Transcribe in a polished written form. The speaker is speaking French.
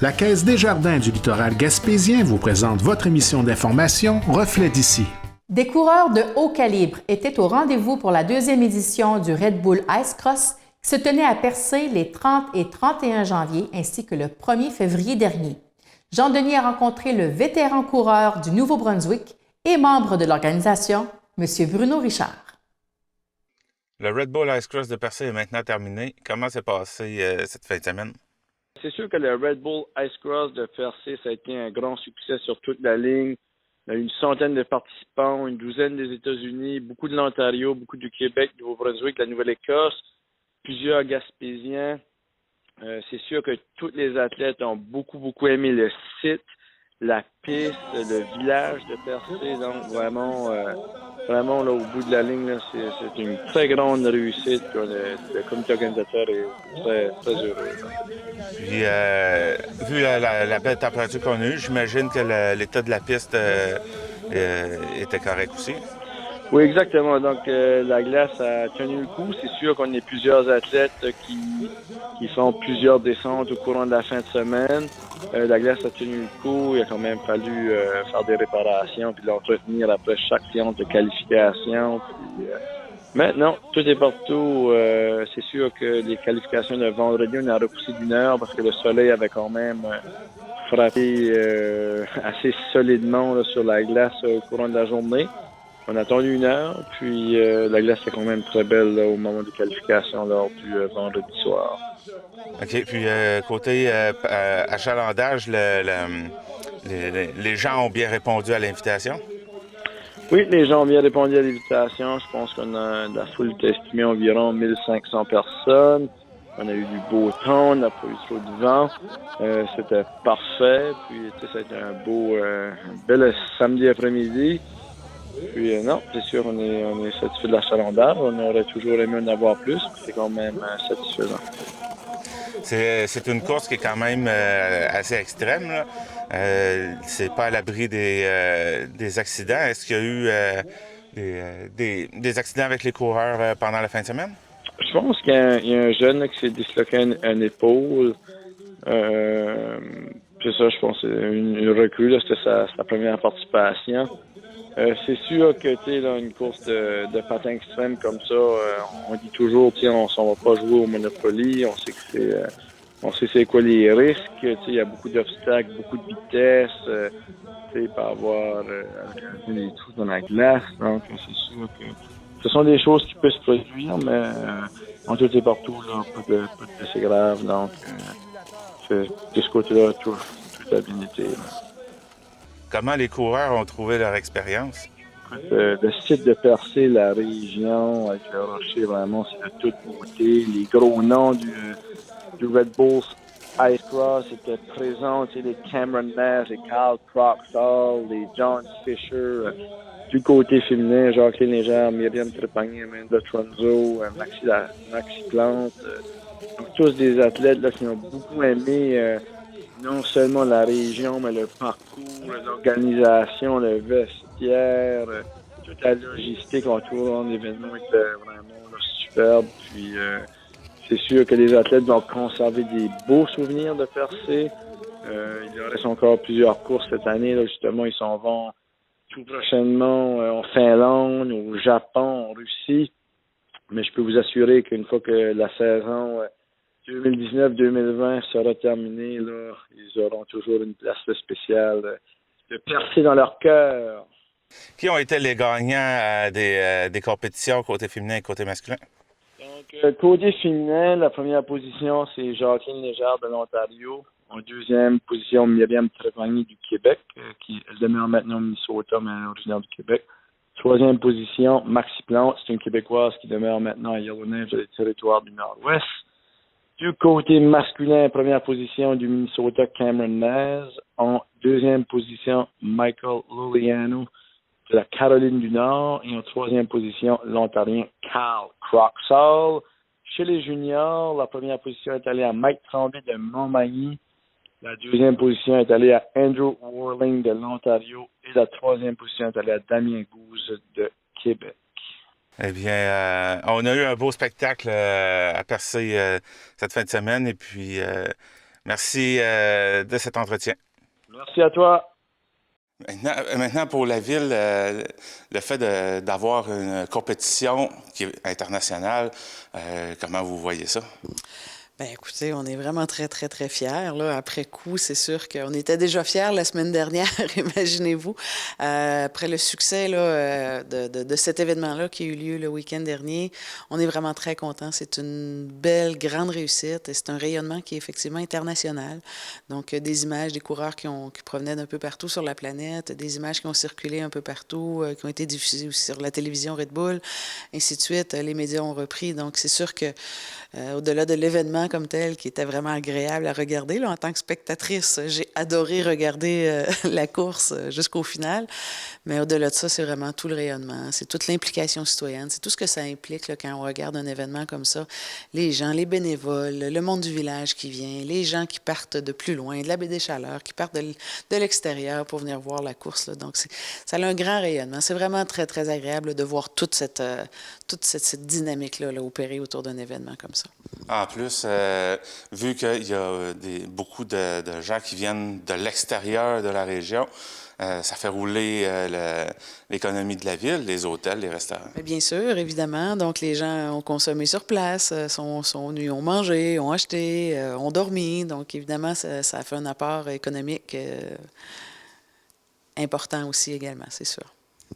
La Caisse des Jardins du littoral gaspésien vous présente votre émission d'information Reflet d'ici. Des coureurs de haut calibre étaient au rendez-vous pour la deuxième édition du Red Bull Ice Cross qui se tenait à Percé les 30 et 31 janvier ainsi que le 1er février dernier. Jean-Denis a rencontré le vétéran coureur du Nouveau-Brunswick et membre de l'organisation, M. Bruno Richard. Le Red Bull Ice Cross de Percé est maintenant terminé. Comment s'est passé cette fin de semaine? C'est sûr que le Red Bull Ice Cross de Percé, ça a été un grand succès sur toute la ligne. Il y a eu une centaine de participants, une douzaine des États-Unis, beaucoup de l'Ontario, beaucoup du Québec, du Nouveau-Brunswick, la Nouvelle-Écosse, plusieurs Gaspésiens. C'est sûr que tous les athlètes ont beaucoup aimé le site, la piste, le village de Percé. Donc vraiment là, au bout de la ligne, là, c'est une très grande réussite. Le comité organisateur est très heureux. Puis, vu la belle température qu'on a eue, j'imagine que l'état de la piste était correct aussi. Oui, exactement. Donc, la glace a tenu le coup. C'est sûr qu'on est plusieurs athlètes qui font plusieurs descentes au courant de la fin de semaine. La glace a tenu le coup. Il a quand même fallu faire des réparations puis l'entretenir après chaque séance de qualification. Puis, maintenant, tout est partout. C'est sûr que les qualifications de vendredi, on a repoussé d'une heure parce que le soleil avait quand même frappé assez solidement là, sur la glace au courant de la journée. On a attendu une heure, puis la glace est quand même très belle là, au moment des qualifications lors du vendredi soir. OK. Puis, côté achalandage, les gens ont bien répondu à l'invitation? Oui, les gens ont bien répondu à l'invitation. Je pense qu'on a la foule est estimée environ 1500 personnes. On a eu du beau temps, on n'a pas eu trop de vent. C'était parfait. Puis, ça a été un bel samedi après-midi. Puis non, c'est sûr, on est satisfait de l'achalandage. On aurait toujours aimé en avoir plus, mais c'est quand même satisfaisant. C'est une course qui est quand même assez extrême, là. C'est pas à l'abri des accidents. Est-ce qu'il y a eu des accidents avec les coureurs pendant la fin de semaine? Je pense qu'il y a un jeune là, qui s'est disloqué une épaule. C'est ça, je pense, c'est une recrue. Là, c'était sa première participation. C'est sûr que tu sais, dans une course de patin extrême comme ça, on dit toujours, tu sais, on s'en va pas jouer au Monopoly. On sait que on sait c'est quoi les risques. Tu sais, il y a beaucoup d'obstacles, beaucoup de vitesse. Tu sais, il peut y avoir des trous dans la glace. Donc, c'est sûr que ce sont des choses qui peuvent se produire, mais en tout et partout, là, pas de c'est grave. Donc, de ce côté-là, tout a bien été. Là. Comment les coureurs ont trouvé leur expérience? Le site de Percé, la région, avec le rocher, vraiment, c'est de toute beauté. Les gros noms du Red Bull Ice Cross étaient présents. Tu sais, les Cameron Nash, les Carl Croxall, les John Fisher. Du côté féminin, Jacqueline Légère, Myriam Trépanier, Amanda Tronzo, Maxi Plante. Donc, tous des athlètes là, qui ont beaucoup aimé non seulement la région, mais le parcours, l'organisation, le vestiaire, toute la logistique entourant l'événement était vraiment là, superbe. Puis c'est sûr que les athlètes vont conserver des beaux souvenirs de Percé. Il leur reste encore plusieurs courses cette année. Là, justement, ils s'en vont tout prochainement en Finlande, au Japon, en Russie. Mais je peux vous assurer qu'une fois que la saison 2019-2020 sera terminée, là, ils auront toujours une place spéciale de Percé dans leur cœur. Qui ont été les gagnants des compétitions côté féminin et côté masculin? Donc, côté féminin, la première position, c'est Jacqueline Légère de l'Ontario. En deuxième position, Myriam Trépanier du Québec, elle demeure maintenant au Minnesota, mais elle est originaire du Québec. Troisième position, Maxi Plante, c'est une Québécoise qui demeure maintenant à Yellowknife, sur les territoires du Nord-Ouest. Du côté masculin, première position du Minnesota, Cameron Naz. En deuxième position, Michael Liliano de la Caroline du Nord. Et en troisième position, l'Ontarien Carl Croxall. Chez les juniors, la première position est allée à Mike Tremblay de Montmagny. La deuxième position est allée à Andrew Worling de l'Ontario. Et la troisième position est allée à Damien Gouze de Québec. Eh bien, on a eu un beau spectacle à Percé cette fin de semaine. Et puis, Merci de cet entretien. Merci à toi. Maintenant, pour la ville, le fait d'avoir une compétition qui est internationale, comment vous voyez ça? Bien, écoutez, on est vraiment très, très, très fiers. Là. Après coup, c'est sûr qu'on était déjà fiers la semaine dernière, imaginez-vous. Après le succès là, de cet événement-là qui a eu lieu le week-end dernier, on est vraiment très contents. C'est une belle, grande réussite et c'est un rayonnement qui est effectivement international. Donc, des images des coureurs qui provenaient d'un peu partout sur la planète, des images qui ont circulé un peu partout, qui ont été diffusées aussi sur la télévision Red Bull, ainsi de suite. Les médias ont repris. Donc, c'est sûr que au-delà de l'événement comme tel, qui était vraiment agréable à regarder, là, en tant que spectatrice, j'ai adoré regarder la course jusqu'au final. Mais au-delà de ça, c'est vraiment tout le rayonnement, c'est toute l'implication citoyenne, c'est tout ce que ça implique là, quand on regarde un événement comme ça. Les gens, les bénévoles, le monde du village qui vient, les gens qui partent de plus loin, de la baie des Chaleurs, qui partent de l'extérieur pour venir voir la course. Là. Donc, ça a un grand rayonnement. C'est vraiment très, très agréable de voir toute cette dynamique-là là, opérer autour d'un événement comme ça. En plus, vu qu'il y a beaucoup de gens qui viennent de l'extérieur de la région, ça fait rouler l'économie de la ville, les hôtels, les restaurants. Bien sûr, évidemment. Donc, les gens ont consommé sur place, sont venus, ont mangé, ont acheté, ont dormi. Donc, évidemment, ça a fait un apport économique important aussi également, c'est sûr.